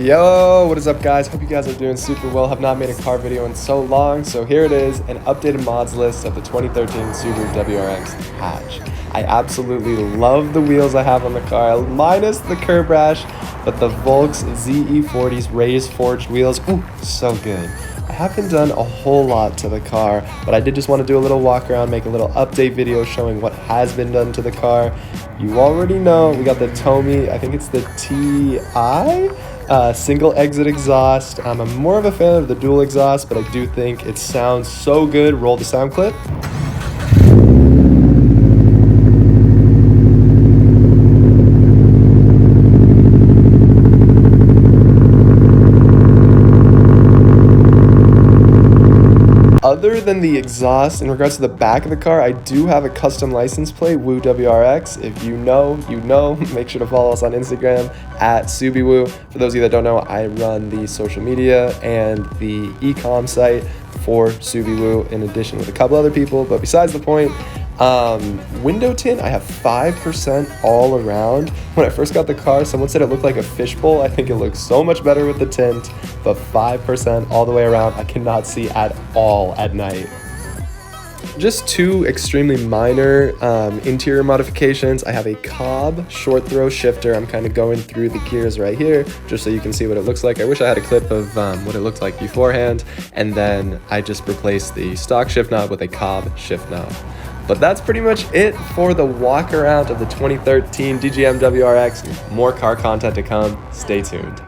Yo, what is up guys? Hope you guys are doing super well. Have not made a car video in so long, so here it is, an updated mods list of the 2013 Subaru WRX Hatch. I absolutely love the wheels I have on the car, minus the curb rash, but the Volks ZE 40's raised forged wheels, ooh, so good. I haven't done a whole lot to the car, but I did just want to do a little walk around, make a little update video showing what has been done to the car. You already know we got the Tomei, I think it's the TI? Single exit exhaust. I'm more of a fan of the dual exhaust, but I do think it sounds so good. Roll the sound clip. Other than the exhaust, in regards to the back of the car, I do have a custom license plate, Woo WRX. If you know, you know. Make sure to follow us on Instagram at Subiewoo. For those of you that don't know, I run the social media and the e-com site for Subiewoo, in addition with a couple other people. But besides the point, window tint, I have 5% all around. When I first got the car, someone said it looked like a fishbowl. I think it looks so much better with the tint, but 5% all the way around. I cannot see at all at night. Just two extremely minor interior modifications. I have a Cobb short throw shifter. I'm kind of going through the gears right here just so you can see what it looks like. I wish I had a clip of what it looked like beforehand. And then I just replaced the stock shift knob with a Cobb shift knob. But that's pretty much it for the walk around of the 2013 DGM WRX. More car content to come. Stay tuned.